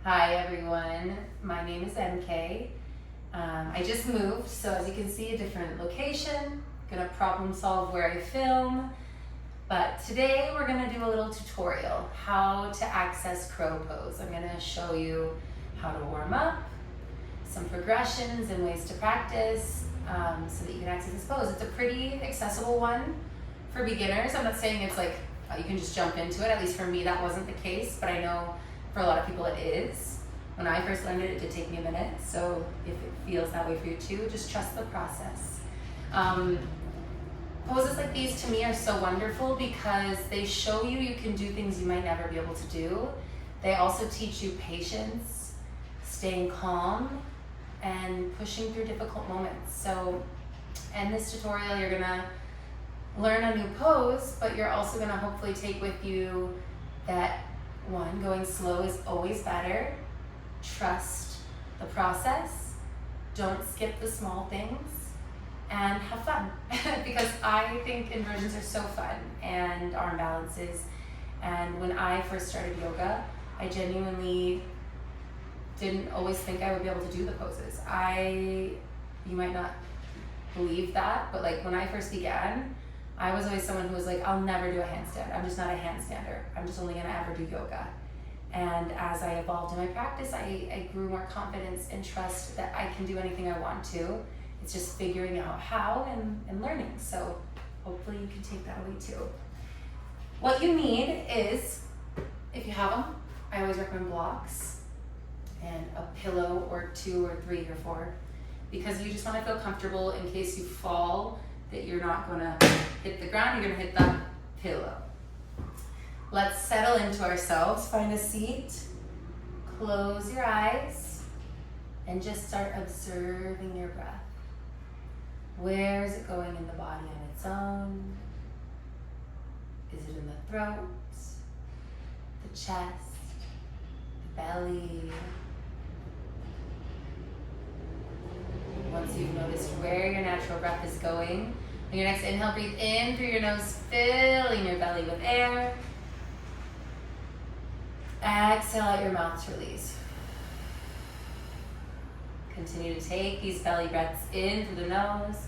Hi everyone, my name is MK. I just moved, so as you can see, a different location. Gonna problem solve where I film. But today we're gonna do a little tutorial, how to access crow pose. I'm gonna show you how to warm up, some progressions and ways to practice so that you can access this pose. It's a pretty accessible one for beginners. I'm not saying it's like you can just jump into it. At least for me, that wasn't the case, but I know for a lot of people it is. When I first learned it, it did take me a minute. So if it feels that way for you too, just trust the process. Poses like these to me are so wonderful because they show you can do things you might never be able to do. They also teach you patience, staying calm, and pushing through difficult moments. So in this tutorial, you're gonna learn a new pose, but you're also gonna hopefully take with you that one, going slow is always better. Trust the process. Don't skip the small things. And have fun. Because I think inversions are so fun, and arm balances. And when I first started yoga, I genuinely didn't always think I would be able to do the poses. You might not believe that, but like when I first began, I was always someone who was like, I'll never do a handstand. I'm just not a handstander. I'm just only gonna ever do yoga. And as I evolved in my practice, I grew more confidence and trust that I can do anything I want to. It's just figuring out how and learning. So hopefully you can take that away too. What you need is, if you have them, I always recommend blocks and a pillow or 2 or 3 or 4, because you just wanna feel comfortable in case you fall, that you're not gonna hit the ground, you're gonna hit the pillow. Let's settle into ourselves, find a seat, close your eyes, and just start observing your breath. Where is it going in the body on its own? Is it in the throat, the chest, the belly? Once you've noticed where your natural breath is going, on your next inhale, breathe in through your nose, filling your belly with air. Exhale out your mouth to release. Continue to take these belly breaths in through the nose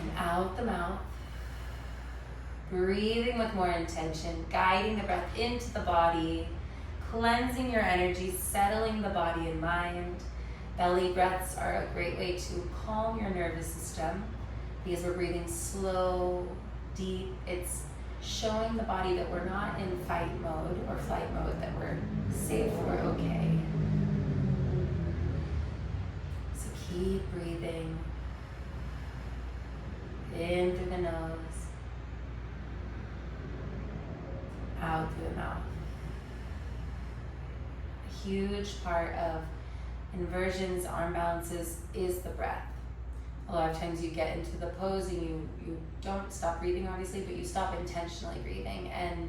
and out the mouth. Breathing with more intention, guiding the breath into the body, cleansing your energy, settling the body and mind. Belly breaths are a great way to calm your nervous system because we're breathing slow, deep. It's showing the body that we're not in fight mode or flight mode, that we're safe, we're okay. So keep breathing in through the nose, out through the mouth. A huge part of inversions, arm balances, is the breath. A lot of times you get into the pose and you don't stop breathing, obviously, but you stop intentionally breathing, and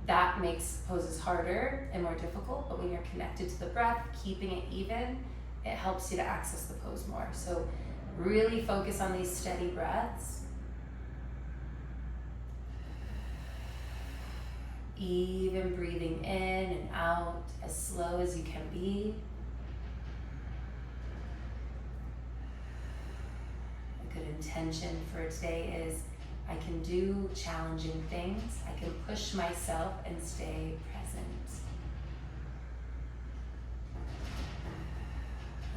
that makes poses harder and more difficult. But when you're connected to the breath, keeping it even, it helps you to access the pose more. So really focus on these steady breaths. Even breathing in and out as slow as you can be. Good intention for today is, I can do challenging things. I can push myself and stay present.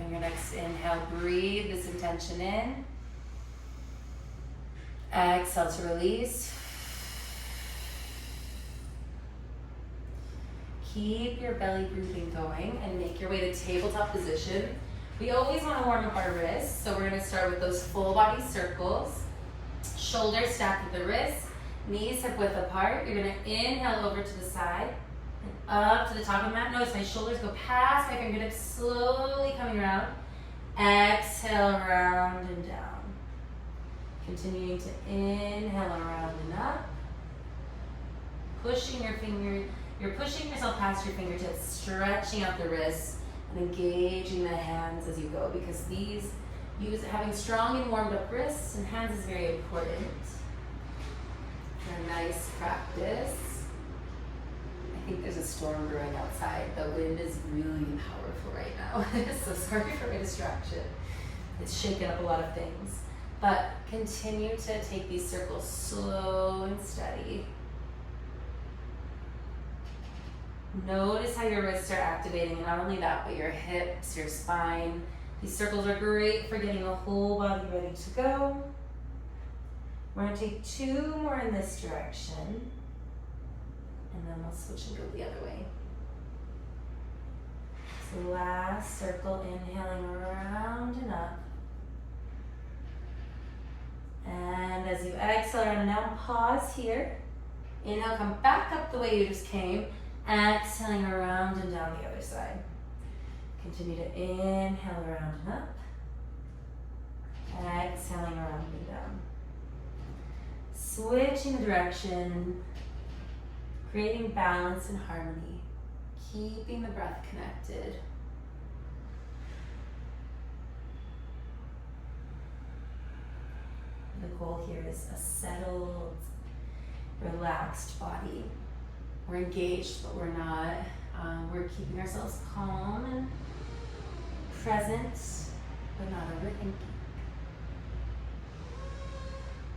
On your next inhale, breathe this intention in. Exhale to release. Keep your belly breathing going and make your way to tabletop position. We always want to warm up our wrists, so we're going to start with those full body circles. Shoulders stacked with the wrists, knees hip width apart. You're going to inhale over to the side and up to the top of the mat. Notice my shoulders go past my fingertips, slowly coming around. Exhale, round and down. Continuing to inhale around and up. You're pushing yourself past your fingertips, stretching out the wrists, and engaging the hands as you go, because having strong and warmed up wrists and hands is very important for a nice practice. I think there's a storm brewing outside. The wind is really powerful right now. So sorry for my distraction. It's shaken up a lot of things. But continue to take these circles slow and steady. Notice how your wrists are activating, and not only that, but your hips, your spine. These circles are great for getting the whole body ready to go. We're going to take 2 more in this direction, and then we'll switch and go the other way. So last circle, inhaling around and up. And as you exhale around and down, pause here. Inhale, come back up the way you just came. Exhaling around and down the other side. Continue to inhale around and up. Exhaling around and down. Switching the direction, creating balance and harmony, keeping the breath connected. The goal here is a settled, relaxed body. We're engaged, but we're not. We're keeping ourselves calm and present, but not overthinking.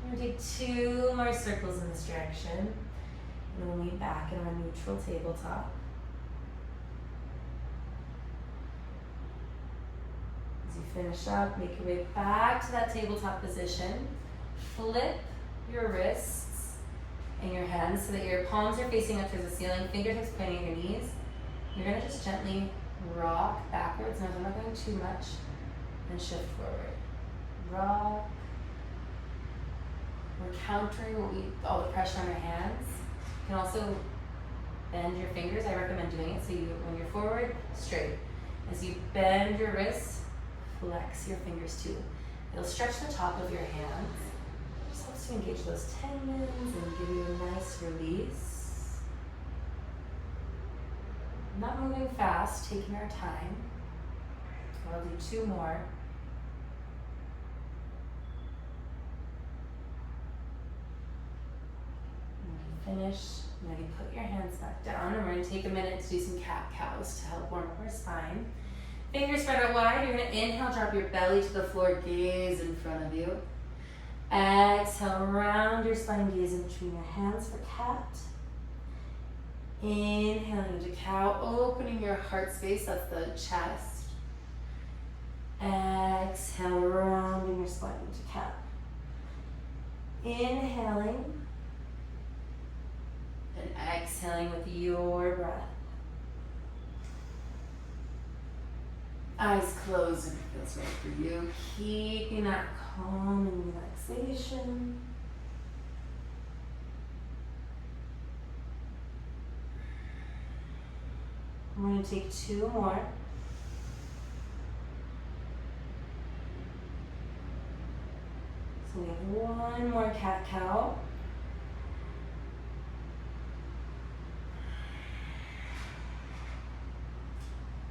We're going to take 2 more circles in this direction, and then we'll meet back in our neutral tabletop. As you finish up, make your way back to that tabletop position. Flip your wrists and your hands so that your palms are facing up towards the ceiling, fingertips pointing at your knees. You're going to just gently rock backwards. Now, I'm not going too much, and shift forward. Rock. We're countering all the pressure on our hands. You can also bend your fingers. I recommend doing it so when you're forward, straight. As you bend your wrists, flex your fingers too. It'll stretch the top of your hands. Just helps to engage those tendons and give you a nice release. Not moving fast, taking our time. I'll do 2 more. Finish. Now you put your hands back down, and we're going to take a minute to do some cat-cows to help warm up our spine. Fingers spread out wide. You're going to inhale, drop your belly to the floor, gaze in front of you. Exhale, round your spine, gaze in between your hands for cat. Inhaling into cow, opening your heart space, that's the chest. Exhale, rounding your spine into cat. Inhaling. And exhaling with your breath. Eyes closed if it feels right for you. Keeping that calm and relaxation. I'm going to take 2 more. So we have 1 more cat-cow.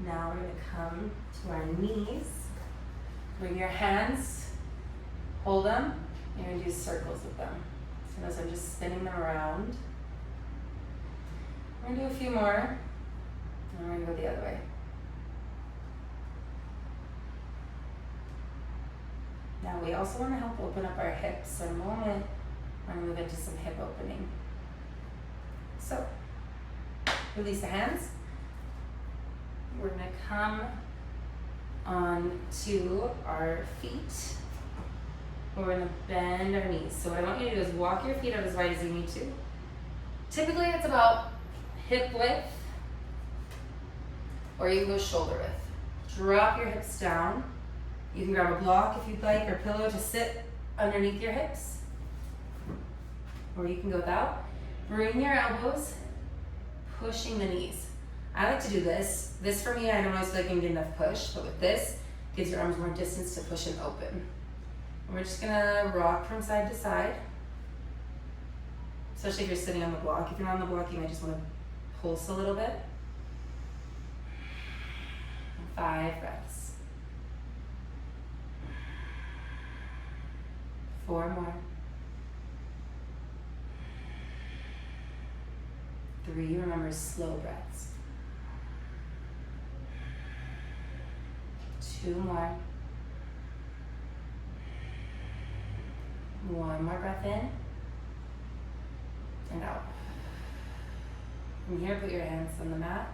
Now we're going to come to our knees. Bring your hands, hold them, and you're going to do circles with them. So notice I'm just spinning them around. We're going to do a few more, and we're going to go the other way. Now we also want to help open up our hips. So in a moment, we're going to move into some hip opening. So, release the hands. We're going to come on to our feet. We're going to bend our knees. So what I want you to do is walk your feet out as wide as you need to. Typically it's about hip width, or you can go shoulder width. Drop your hips down. You can grab a block if you'd like, or pillow to sit underneath your hips. Or you can go without. Bring your elbows, pushing the knees. I like to do this. This for me, I don't always feel like I get enough push, but with this, gives your arms more distance to push and open. And we're just gonna rock from side to side, especially if you're sitting on the block. If you're not on the block, you might just wanna pulse a little bit. 5 breaths. 4 more. 3, remember slow breaths. 2 more. 1 more breath in and out. From here, put your hands on the mat.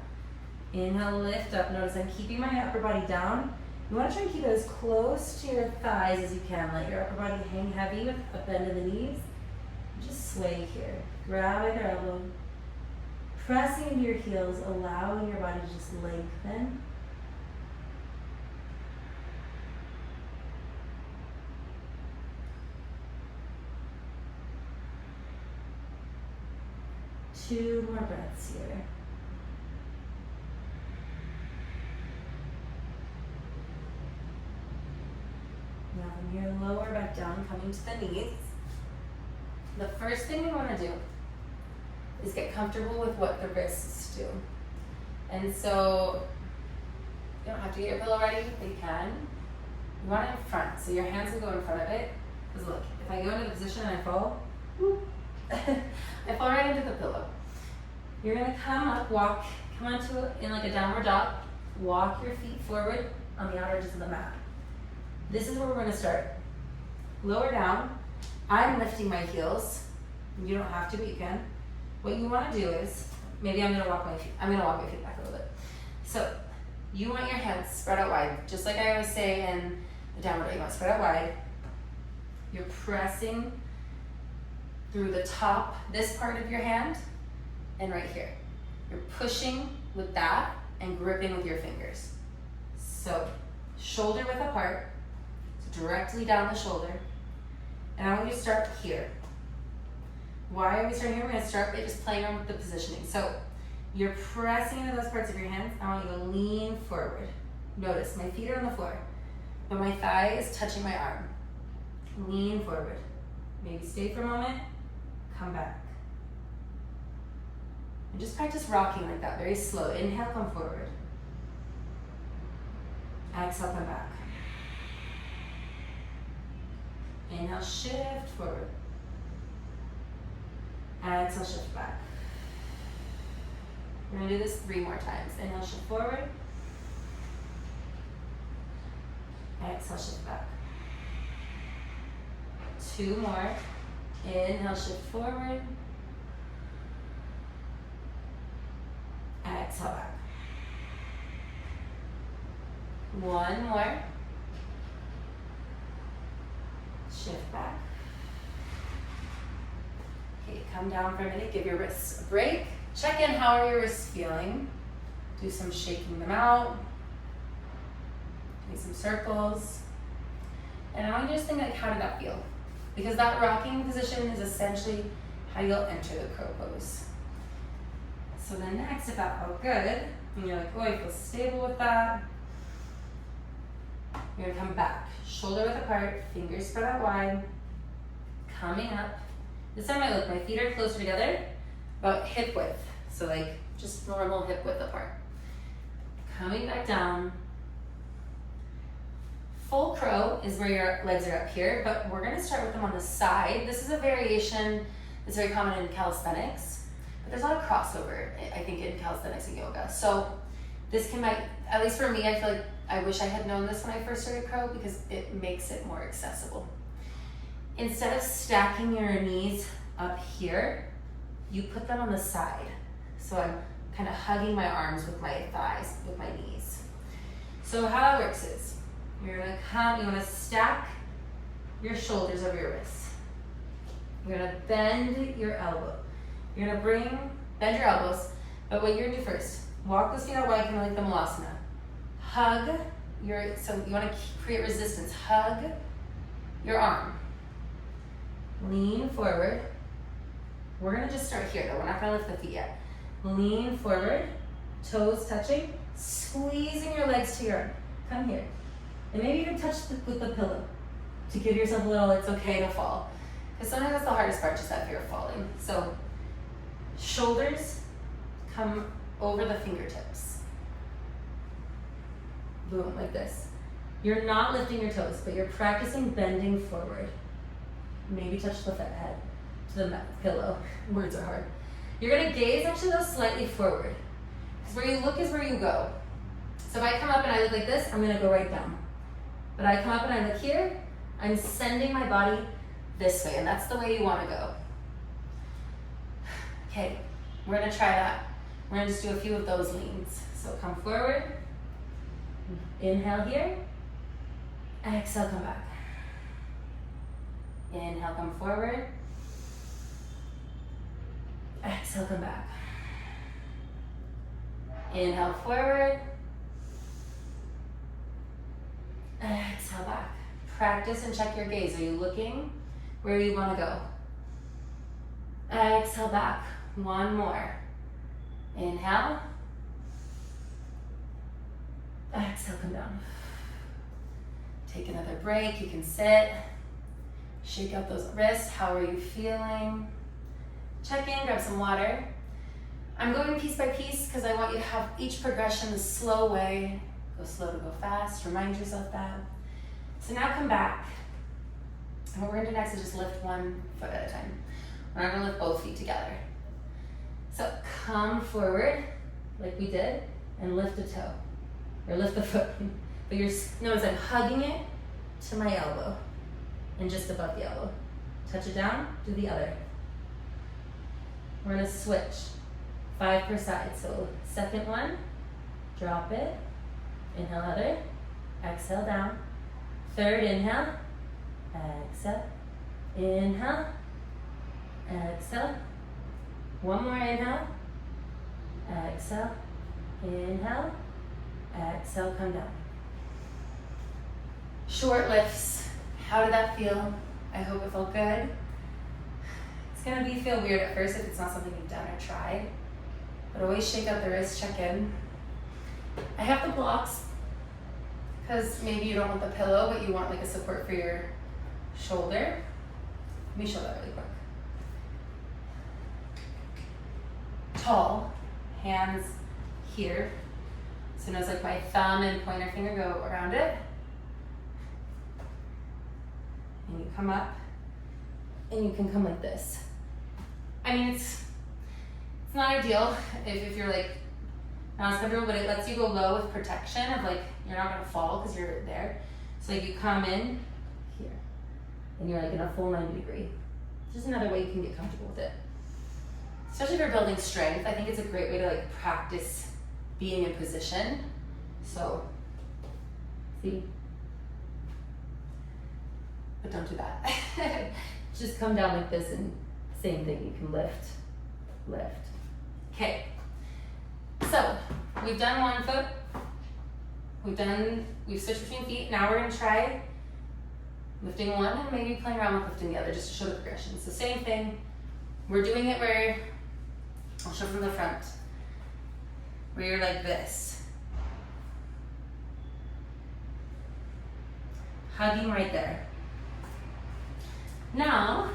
Inhale, lift up. Notice I'm keeping my upper body down. You want to try and keep it as close to your thighs as you can. Let your upper body hang heavy with a bend in the knees. Just sway here. Grab either elbow. Pressing into your heels, allowing your body to just lengthen. Two more breaths here. Now from here, lower back down, coming to the knees. The first thing we want to do is get comfortable with what the wrists do. And so, you don't have to get your pillow ready, but you can. You want it in front, so your hands will go in front of it. Because look, if I go into the position and I fall, whoop, I fall right into the pillow. You're gonna come up, come onto it in like a downward dog, walk your feet forward on the outer edges of the mat. This is where we're gonna start. Lower down, I'm lifting my heels. You don't have to, but you can. What you wanna do is, maybe I'm gonna walk my feet back a little bit. So, you want your hands spread out wide, just like I always say in the downward dog, you want to spread out wide. You're pressing through the top, this part of your hand, and right here. You're pushing with that and gripping with your fingers. So, shoulder width apart, so directly down the shoulder. And I want you to start here. Why are we starting here? We're gonna start by just playing around with the positioning. So, you're pressing into those parts of your hands. I want you to lean forward. Notice, my feet are on the floor, but my thigh is touching my arm. Lean forward. Maybe stay for a moment, come back. And just practice rocking like that, very slow. Inhale, come forward. Exhale, come back. Inhale, shift forward. Exhale, shift back. We're gonna do this 3 more times. Inhale, shift forward. Exhale, shift back. 2 more. Inhale, shift forward. Exhale back. 1 more. Shift back. Okay, come down for a minute. Give your wrists a break. Check in, how are your wrists feeling? Do some shaking them out. Doing some circles. And I want you to just think like, how did that feel? Because that rocking position is essentially how you'll enter the crow pose. So then next, if that felt good, and you're like, oh, I feel stable with that, you're gonna come back. Shoulder width apart, fingers spread out wide, coming up. This time I look, my feet are closer together, about hip width. So like, just normal hip width apart. Coming back down. Full crow is where your legs are up here, but we're gonna start with them on the side. This is a variation that's very common in calisthenics, but there's a lot of crossover, I think, in calisthenics and yoga. So this can, at least for me, I feel like I wish I had known this when I first started crow because it makes it more accessible. Instead of stacking your knees up here, you put them on the side. So I'm kind of hugging my arms with my thighs, with my knees. So how that works is, you're gonna come, you wanna stack your shoulders over your wrists. You're gonna bend your elbow. You're gonna bend your elbows, but what you're gonna do first, walk those feet out wide, kind of like the Malasana. Hug so you wanna create resistance. Hug your arm. Lean forward. We're gonna just start here though, we're not gonna lift the feet yet. Lean forward, toes touching, squeezing your legs to your arm. Come here. And maybe even touch with the pillow to give yourself a little, it's okay to fall. Because sometimes that's the hardest part, just that fear of falling. So, shoulders come over the fingertips. Boom, like this. You're not lifting your toes, but you're practicing bending forward. Maybe touch the head to the pillow. Words are hard. You're gonna gaze actually though slightly forward. Because where you look is where you go. So if I come up and I look like this, I'm gonna go right down. But I come up and I look here, I'm sending my body this way, and that's the way you wanna go. Okay, we're gonna try that. We're gonna just do a few of those leans. So come forward, inhale here, exhale, come back. Inhale, come forward, exhale, come back. Inhale forward, exhale back. Practice and check your gaze. Are you looking where you want to go? Exhale back. One more. Inhale. Exhale, come down. Take another break. You can sit. Shake out those wrists. How are you feeling? Check in, grab some water. I'm going piece by piece because I want you to have each progression the slow way. Go slow to go fast. Remind yourself that. So now come back. And what we're going to do next is just lift one foot at a time. We're not going to lift both feet together. So come forward like we did and lift a toe. Or lift the foot. But notice I'm hugging it to my elbow and just above the elbow. Touch it down, do the other. We're going to switch. 5 per side. So second one, drop it. Inhale, other. Exhale, down. Third, inhale. Exhale. Inhale. Exhale. One more inhale. Exhale. Inhale. Exhale, come down. Short lifts. How did that feel? I hope it felt good. It's gonna feel weird at first if it's not something you've done or tried. But always shake out the wrist, check in. I have the blocks because maybe you don't want the pillow, but you want like a support for your shoulder. Let me show that really quick. Tall, hands here. So notice like my thumb and pointer finger go around it. And you come up and you can come like this. I mean, it's not ideal if you're like not as comfortable, but it lets you go low with protection of like you're not gonna fall because you're there. So like you come in here and you're like in a full 90 degree. Just another way you can get comfortable with it. Especially if you're building strength, I think it's a great way to like practice being in position. So see, but don't do that. Just come down like this and same thing, you can lift, lift. Okay, so we've done one foot, we've switched between feet. Now we're gonna try lifting one and maybe playing around with lifting the other just to show the progression. So same thing, we're doing it where, I'll show from the front, where you're like this. Hugging right there. Now,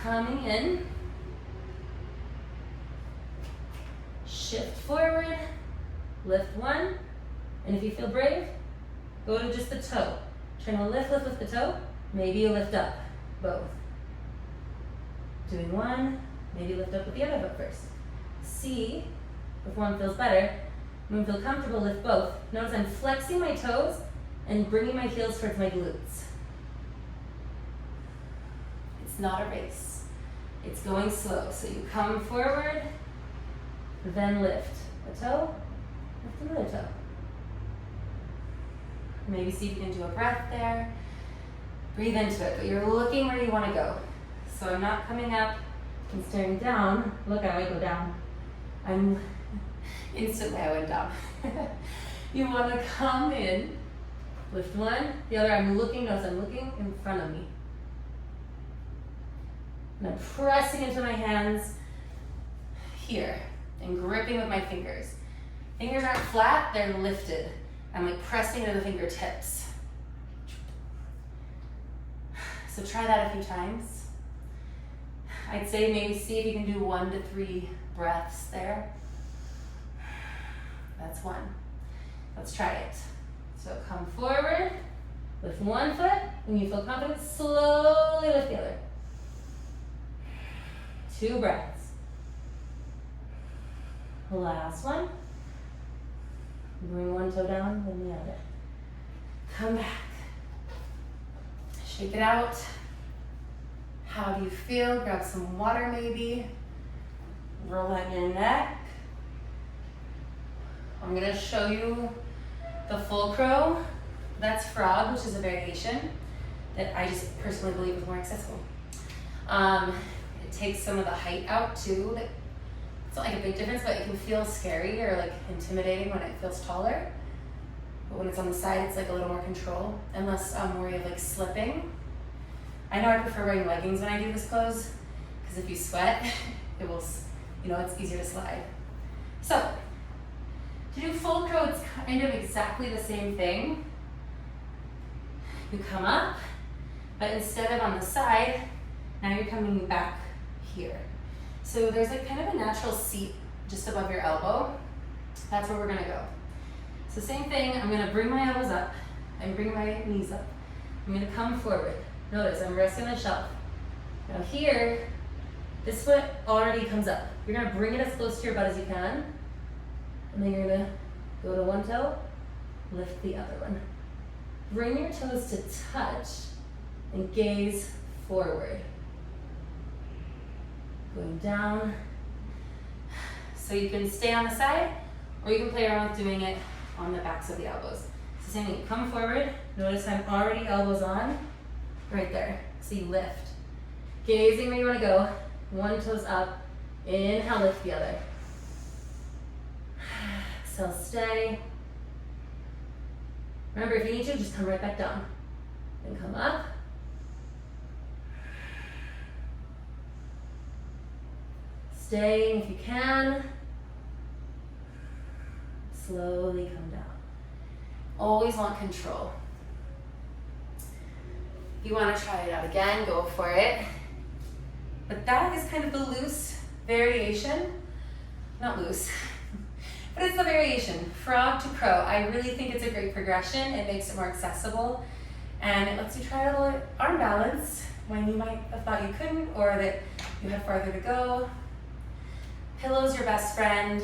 coming in, shift forward, lift one, and if you feel brave, go to just the toe. Trying to lift the toe, maybe you lift up, both. Doing one, maybe lift up with the other foot first. See if one feels better. When you feel comfortable, lift both. Notice I'm flexing my toes and bringing my heels towards my glutes. It's not a race. It's going slow. So you come forward, then lift a toe, lift another toe. Maybe see if you can do a breath there. Breathe into it, but you're looking where you want to go. So I'm not coming up and staring down. Look how I go down. Instantly I went down. You want to come in, lift one, the other I'm looking, notice I'm looking in front of me. And I'm pressing into my hands here and gripping with my fingers. Fingers aren't flat, they're lifted. I'm like pressing into the fingertips. So try that a few times. I'd say maybe see if you can do 1 to 3 breaths there. That's one. Let's try it. So come forward, lift one foot. When you feel confident, slowly lift the other. 2 breaths. Last one. Bring one toe down, then the other. Come back. Shake it out. How do you feel? Grab some water maybe. Roll out your neck. I'm gonna show you the full crow. That's frog, which is a variation that I just personally believe is more accessible. It takes some of the height out too. It's not like a big difference, but it can feel scary or like intimidating when it feels taller. But when it's on the side, it's like a little more control, unless I'm worried of like slipping. I know I prefer wearing leggings when I do this pose, because if you sweat, it will, it's easier to slide. So, to do full crow, it's kind of exactly the same thing. You come up, but instead of on the side, now you're coming back here. So there's like kind of a natural seat just above your elbow. That's where we're gonna go. So same thing, I'm gonna bring my elbows up and bring my knees up. I'm gonna come forward. Notice I'm resting on the shelf. Now here, this foot already comes up. You're gonna bring it as close to your butt as you can. And then you're gonna go to one toe, lift the other one. Bring your toes to touch and gaze forward. Going down. So you can stay on the side, or you can play around with doing it on the backs of the elbows. So same thing, come forward. Notice I'm already elbows on, right there. So you lift. Gazing where you wanna go. One toe's up. Inhale, lift the other. Exhale, stay. Remember, if you need to, just come right back down. Then come up. Staying if you can. Slowly come down. Always want control. If you want to try it out again, go for it. But that is kind of the loose variation. Not loose, but it's the variation. Frog to crow. I really think it's a great progression. It makes it more accessible. And it lets you try a little arm balance when you might have thought you couldn't, or that you had farther to go. Pillow's your best friend.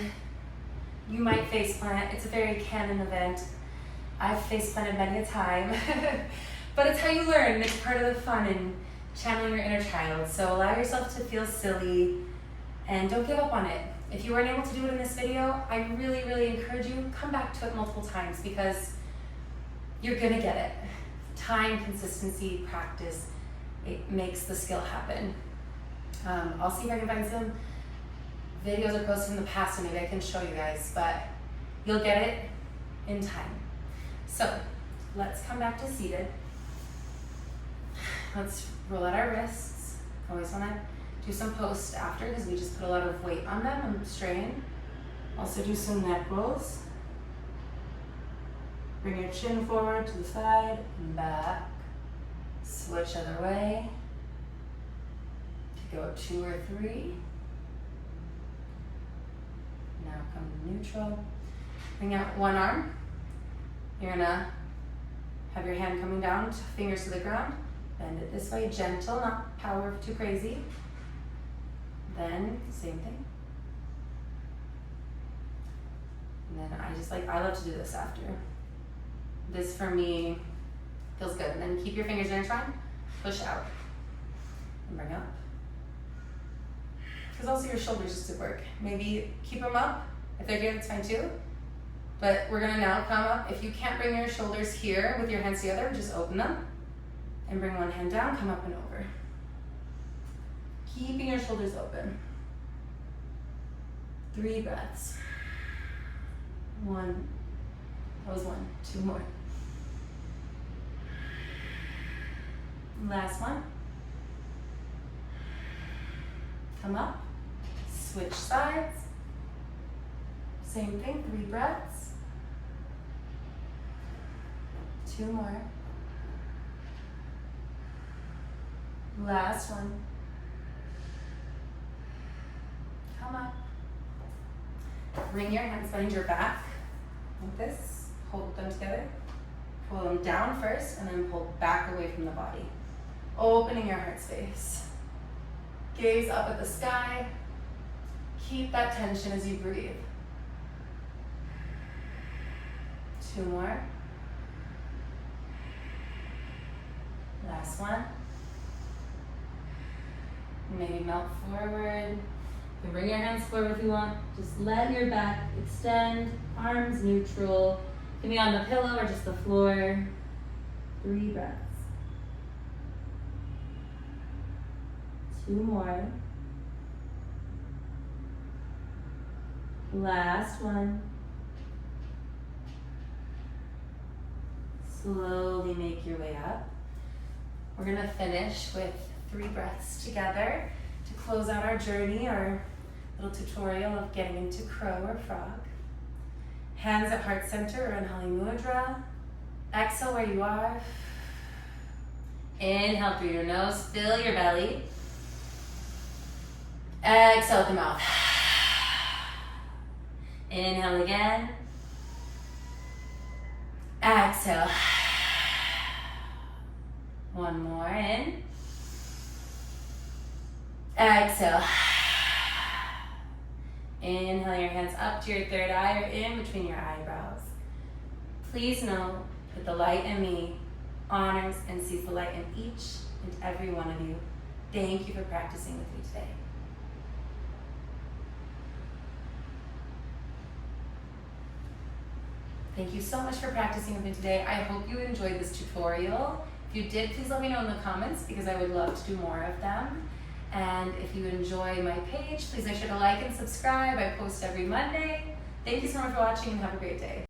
You might face plant. It's a very canon event. I've face planted many a time. But it's how you learn. It's part of the fun and channeling your inner child. So allow yourself to feel silly and don't give up on it. If you weren't able to do it in this video, I really, really encourage you, come back to it multiple times, because you're gonna get it. Time, consistency, practice, it makes the skill happen. I'll see if I can find some videos or posts from the past and maybe I can show you guys, but you'll get it in time. So let's come back to seated. Let's roll out our wrists. Always want to do some posts after, because we just put a lot of weight on them and strain. Also do some neck rolls. Bring your chin forward to the side and back. Switch other way. To go 2 or 3. Now come to neutral. Bring out one arm. You're gonna have your hand coming down, fingers to the ground. Bend it this way, gentle, not power too crazy. Then, same thing. And then I love to do this after. This for me feels good. And then keep your fingers intertwined, push out, and bring up. Because also your shoulders just to work. Maybe keep them up. If they're good, it's fine too. But we're gonna now come up. If you can't bring your shoulders here with your hands together, just open them and bring one hand down, come up and over. Keeping your shoulders open. 3 breaths. 1, that was 1, 2 more. Last one. Come up, switch sides. Same thing, 3 breaths. 2 more. Last one. Come up. Bring your hands behind your back, like this. Hold them together. Pull them down first, and then pull back away from the body. Opening your heart space. Gaze up at the sky. Keep that tension as you breathe. 2 more. Last one. Maybe melt forward. You can bring your hands forward if you want. Just let your back extend, arms neutral. Can be on the pillow or just the floor. 3 breaths. 2 more. Last one. Slowly make your way up. We're gonna finish with 3 breaths together to close out our journey, our little tutorial of getting into crow or frog. Hands at heart center or Anjali Mudra. Exhale where you are. Inhale through your nose, fill your belly. Exhale with the mouth. Inhale again. Exhale. One more, in. Exhale. Inhale your hands up to your third eye or in between your eyebrows. Please know that the light in me honors and sees the light in each and every one of you. Thank you for practicing with me today. Thank you so much for practicing with me today. I hope you enjoyed this tutorial. If you did, please let me know in the comments because I would love to do more of them. And if you enjoy my page, please make sure to like and subscribe. I post every Monday. Thank you so much for watching and have a great day.